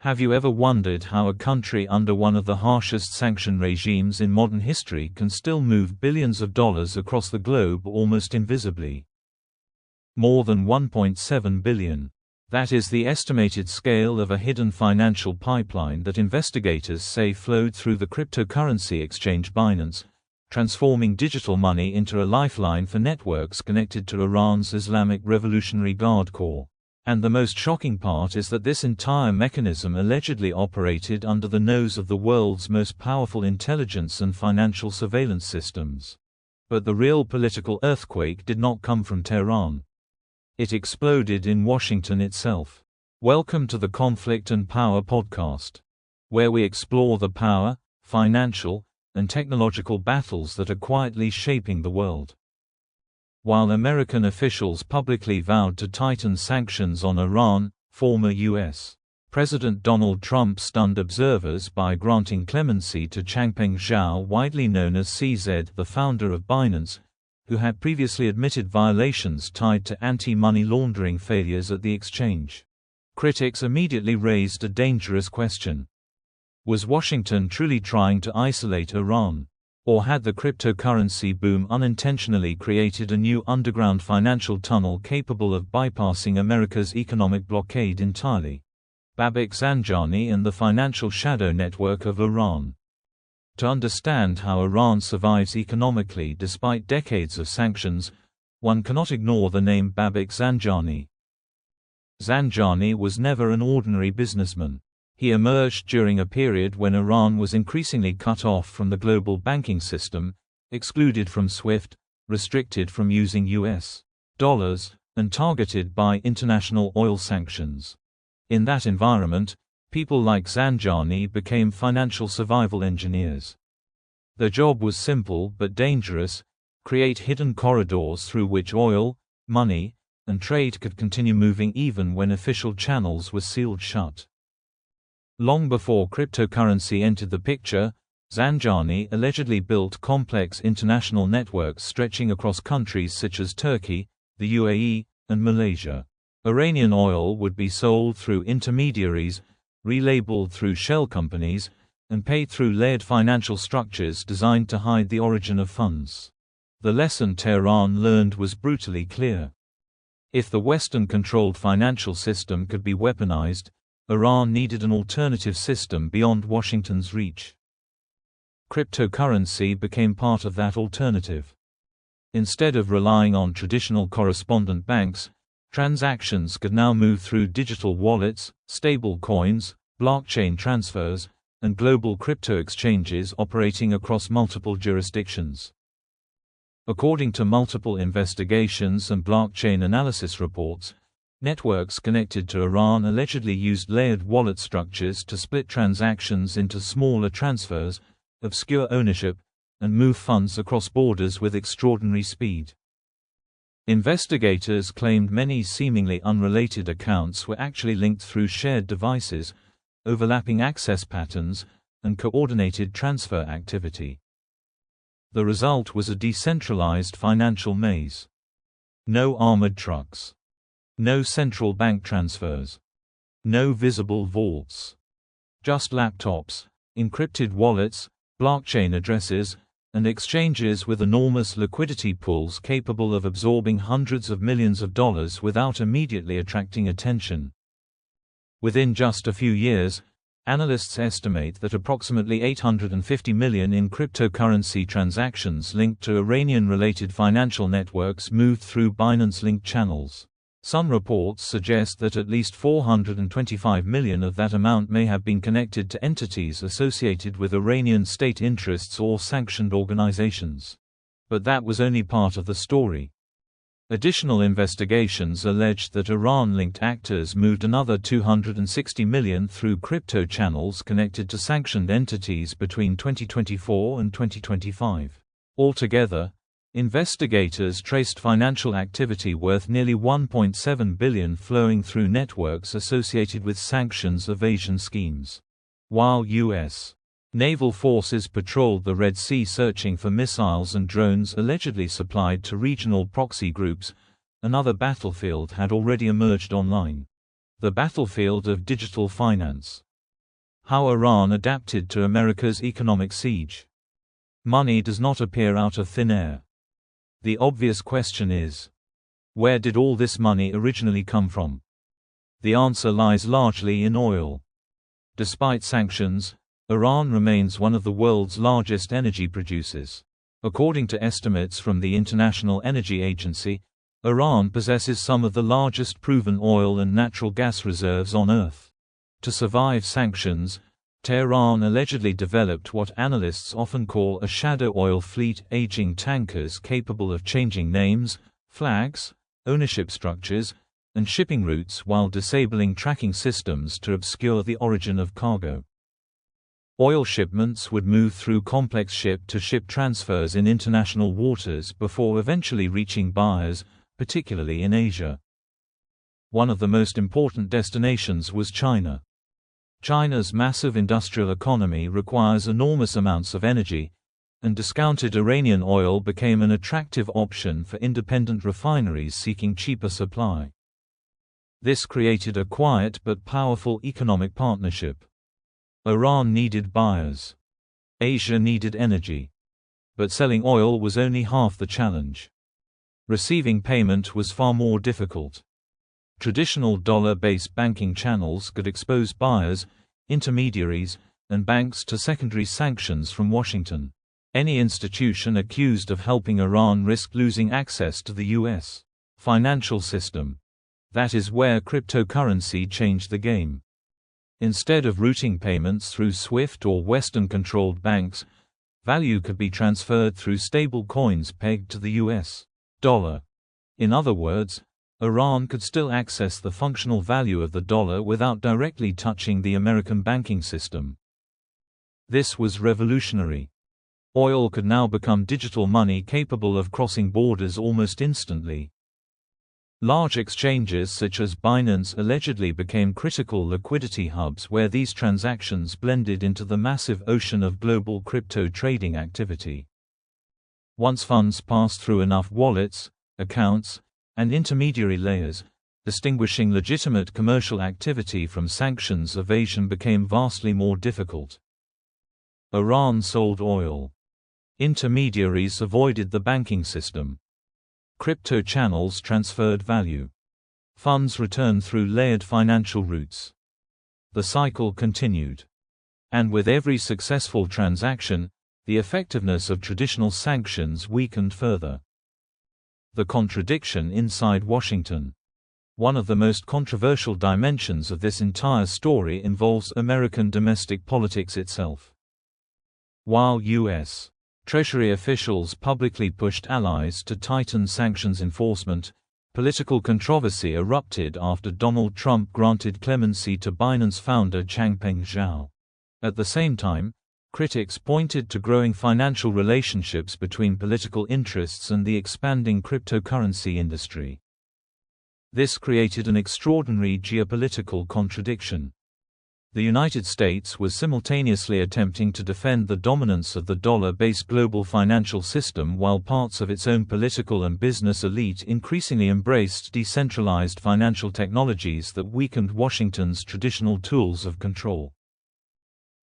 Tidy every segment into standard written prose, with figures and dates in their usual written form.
Have you ever wondered how a country under one of the harshest sanction regimes in modern history can still move billions of dollars across the globe almost invisibly? More than 1.7 billion. That is the estimated scale of a hidden financial pipeline that investigators say flowed through the cryptocurrency exchange Binance, transforming digital money into a lifeline for networks connected to Iran's Islamic Revolutionary Guard Corps. And the most shocking part is that this entire mechanism allegedly operated under the nose of the world's most powerful intelligence and financial surveillance systems. But the real political earthquake did not come from Tehran. It exploded in Washington itself. Welcome to the Conflict and Power podcast, where we explore the power, financial, and technological battles that are quietly shaping the world. While American officials publicly vowed to tighten sanctions on Iran, former U.S. President Donald Trump stunned observers by granting clemency to Changpeng Zhao, widely known as CZ, the founder of Binance, who had previously admitted violations tied to anti-money laundering failures at the exchange. Critics immediately raised a dangerous question. Was Washington truly trying to isolate Iran? Or had the cryptocurrency boom unintentionally created a new underground financial tunnel capable of bypassing America's economic blockade entirely? Babak Zanjani and the Financial Shadow Network of Iran. To understand how Iran survives economically despite decades of sanctions, one cannot ignore the name Babak Zanjani. Zanjani was never an ordinary businessman. He emerged during a period when Iran was increasingly cut off from the global banking system, excluded from SWIFT, restricted from using US dollars, and targeted by international oil sanctions. In that environment, people like Zanjani became financial survival engineers. Their job was simple but dangerous: create hidden corridors through which oil, money, and trade could continue moving even when official channels were sealed shut. Long before cryptocurrency entered the picture, Zanjani allegedly built complex international networks stretching across countries such as Turkey, the UAE, and Malaysia. Iranian oil would be sold through intermediaries, relabeled through shell companies, and paid through layered financial structures designed to hide the origin of funds. The lesson Tehran learned was brutally clear. If the Western-controlled financial system could be weaponized, Iran needed an alternative system beyond Washington's reach. Cryptocurrency became part of that alternative. Instead of relying on traditional correspondent banks, transactions could now move through digital wallets, stablecoins, blockchain transfers, and global crypto exchanges operating across multiple jurisdictions. According to multiple investigations and blockchain analysis reports, networks connected to Iran allegedly used layered wallet structures to split transactions into smaller transfers, obscure ownership, and move funds across borders with extraordinary speed. Investigators claimed many seemingly unrelated accounts were actually linked through shared devices, overlapping access patterns, and coordinated transfer activity. The result was a decentralized financial maze. No armored trucks. No central bank transfers. No visible vaults. Just laptops, encrypted wallets, blockchain addresses, and exchanges with enormous liquidity pools capable of absorbing hundreds of millions of dollars without immediately attracting attention. Within just a few years, analysts estimate that approximately 850 million in cryptocurrency transactions linked to Iranian-related financial networks moved through Binance-linked channels. Some reports suggest that at least 425 million of that amount may have been connected to entities associated with Iranian state interests or sanctioned organizations. But that was only part of the story. Additional investigations alleged that Iran-linked actors moved another 260 million through crypto channels connected to sanctioned entities between 2024 and 2025. Altogether, investigators traced financial activity worth nearly 1.7 billion flowing through networks associated with sanctions-evasion schemes. While U.S. naval forces patrolled the Red Sea searching for missiles and drones allegedly supplied to regional proxy groups, another battlefield had already emerged online. The battlefield of digital finance. How Iran adapted to America's economic siege. Money does not appear out of thin air. The obvious question is, where did all this money originally come from? The answer lies largely in oil. Despite sanctions, Iran remains one of the world's largest energy producers. According to estimates from the International Energy Agency, Iran possesses some of the largest proven oil and natural gas reserves on Earth. To survive sanctions, Tehran allegedly developed what analysts often call a shadow oil fleet, aging tankers capable of changing names, flags, ownership structures, and shipping routes while disabling tracking systems to obscure the origin of cargo. Oil shipments would move through complex ship-to-ship transfers in international waters before eventually reaching buyers, particularly in Asia. One of the most important destinations was China. China's massive industrial economy requires enormous amounts of energy, and discounted Iranian oil became an attractive option for independent refineries seeking cheaper supply. This created a quiet but powerful economic partnership. Iran needed buyers. Asia needed energy. But selling oil was only half the challenge. Receiving payment was far more difficult. Traditional dollar-based banking channels could expose buyers, intermediaries, and banks to secondary sanctions from Washington. Any institution accused of helping Iran risked losing access to the U.S. financial system. That is where cryptocurrency changed the game. Instead of routing payments through SWIFT or Western-controlled banks, value could be transferred through stablecoins pegged to the U.S. dollar. In other words, Iran could still access the functional value of the dollar without directly touching the American banking system. This was revolutionary. Oil could now become digital money capable of crossing borders almost instantly. Large exchanges such as Binance allegedly became critical liquidity hubs where these transactions blended into the massive ocean of global crypto trading activity. Once funds passed through enough wallets, accounts, and intermediary layers, distinguishing legitimate commercial activity from sanctions evasion became vastly more difficult. Iran sold oil. Intermediaries avoided the banking system. Crypto channels transferred value. Funds returned through layered financial routes. The cycle continued. And with every successful transaction, the effectiveness of traditional sanctions weakened further. The contradiction inside Washington. One of the most controversial dimensions of this entire story involves American domestic politics itself. While U.S. Treasury officials publicly pushed allies to tighten sanctions enforcement, political controversy erupted after Donald Trump granted clemency to Binance founder Changpeng Zhao. At the same time, critics pointed to growing financial relationships between political interests and the expanding cryptocurrency industry. This created an extraordinary geopolitical contradiction. The United States was simultaneously attempting to defend the dominance of the dollar-based global financial system while parts of its own political and business elite increasingly embraced decentralized financial technologies that weakened Washington's traditional tools of control.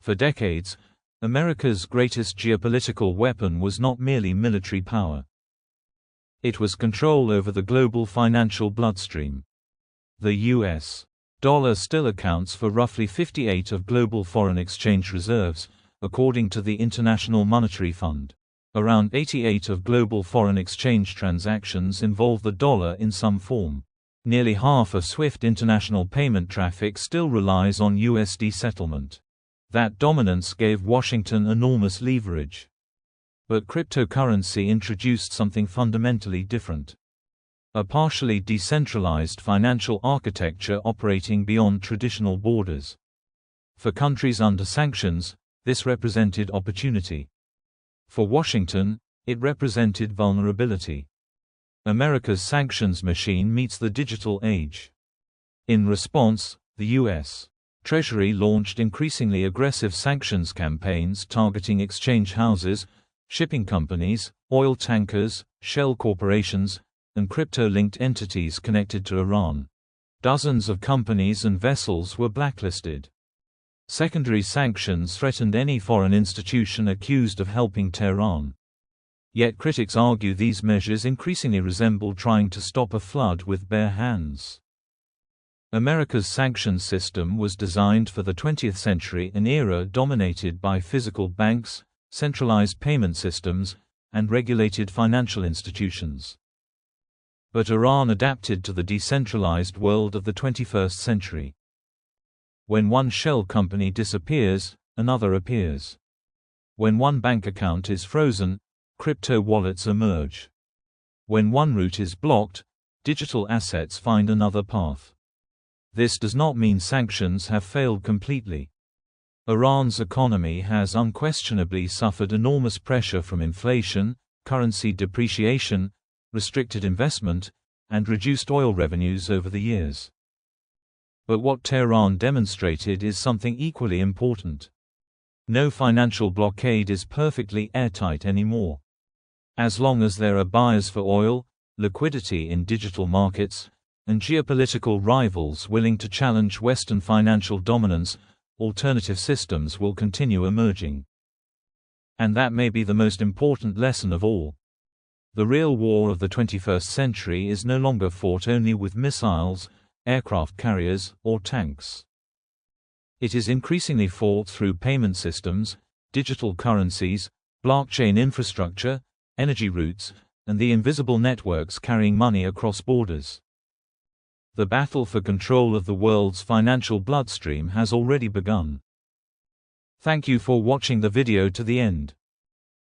For decades, America's greatest geopolitical weapon was not merely military power. It was control over the global financial bloodstream. The U.S. dollar still accounts for roughly 58% of global foreign exchange reserves, according to the International Monetary Fund. Around 88% of global foreign exchange transactions involve the dollar in some form. Nearly half of SWIFT international payment traffic still relies on USD settlement. That dominance gave Washington enormous leverage. But cryptocurrency introduced something fundamentally different. A partially decentralized financial architecture operating beyond traditional borders. For countries under sanctions, this represented opportunity. For Washington, it represented vulnerability. America's sanctions machine meets the digital age. In response, the U.S. Treasury launched increasingly aggressive sanctions campaigns targeting exchange houses, shipping companies, oil tankers, shell corporations, and crypto-linked entities connected to Iran. Dozens of companies and vessels were blacklisted. Secondary sanctions threatened any foreign institution accused of helping Tehran. Yet critics argue these measures increasingly resemble trying to stop a flood with bare hands. America's sanctions system was designed for the 20th century, an era dominated by physical banks, centralized payment systems, and regulated financial institutions. But Iran adapted to the decentralized world of the 21st century. When one shell company disappears, another appears. When one bank account is frozen, crypto wallets emerge. When one route is blocked, digital assets find another path. This does not mean sanctions have failed completely. Iran's economy has unquestionably suffered enormous pressure from inflation, currency depreciation, restricted investment, and reduced oil revenues over the years. But what Tehran demonstrated is something equally important. No financial blockade is perfectly airtight anymore. As long as there are buyers for oil, liquidity in digital markets, and geopolitical rivals willing to challenge Western financial dominance, alternative systems will continue emerging. And that may be the most important lesson of all. The real war of the 21st century is no longer fought only with missiles, aircraft carriers, or tanks. It is increasingly fought through payment systems, digital currencies, blockchain infrastructure, energy routes, and the invisible networks carrying money across borders. The battle for control of the world's financial bloodstream has already begun. Thank you for watching the video to the end.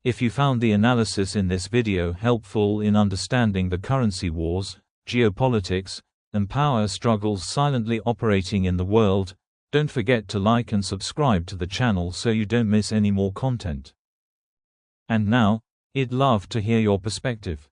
If you found the analysis in this video helpful in understanding the currency wars, geopolitics, and power struggles silently operating in the world, don't forget to like and subscribe to the channel so you don't miss any more content. And now, I'd love to hear your perspective.